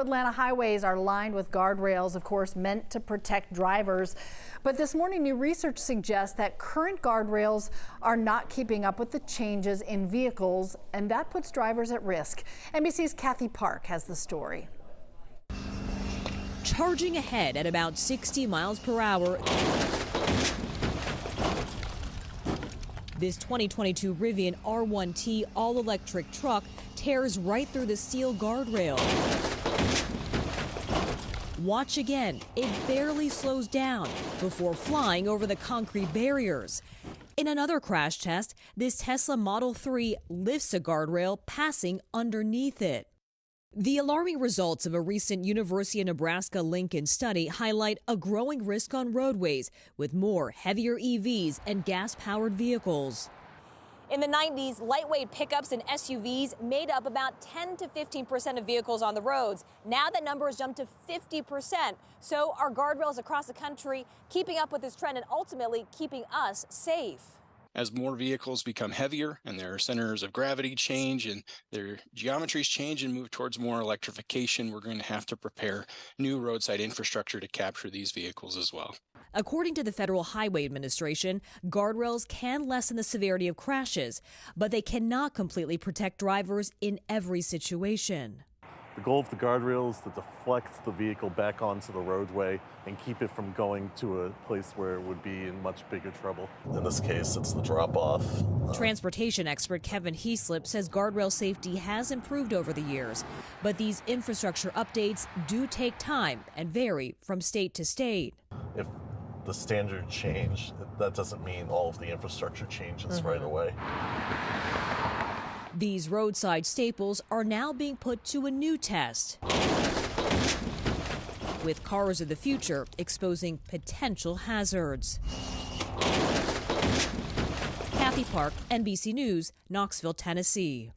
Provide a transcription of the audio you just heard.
Atlanta highways are lined with guardrails, of course, meant to protect drivers. But this morning, new research suggests that current guardrails are not keeping up with the changes in vehicles, and that puts drivers at risk. NBC's Kathy Park has the story. Charging ahead at about 60 miles per hour, this 2022 Rivian R1T all-electric truck tears right through the steel guardrail. Watch again, it barely slows down before flying over the concrete barriers. In another crash test, this Tesla Model 3 lifts a guardrail, passing underneath it. The alarming results of a recent University of Nebraska-Lincoln study highlight a growing risk on roadways with more heavier EVs and gas-powered vehicles. In the 90s, lightweight pickups and SUVs made up about 10 to 15% of vehicles on the roads. Now that number has jumped to 50%. So are guardrails across the country keeping up with this trend and ultimately keeping us safe? As more vehicles become heavier and their centers of gravity change and their geometries change and move towards more electrification, we're going to have to prepare new roadside infrastructure to capture these vehicles as well. According to the Federal Highway Administration, guardrails can lessen the severity of crashes, but they cannot completely protect drivers in every situation. The goal of the guardrails is to deflect the vehicle back onto the roadway and keep it from going to a place where it would be in much bigger trouble. In this case, it's the drop-off. Transportation expert Kevin Heaslip says guardrail safety has improved over the years, but these infrastructure updates do take time and vary from state to state. If the standard changed, that doesn't mean all of the infrastructure changes right away. These roadside staples are now being put to a new test, with cars of the future exposing potential hazards. Kathy Park, NBC News, Knoxville, Tennessee.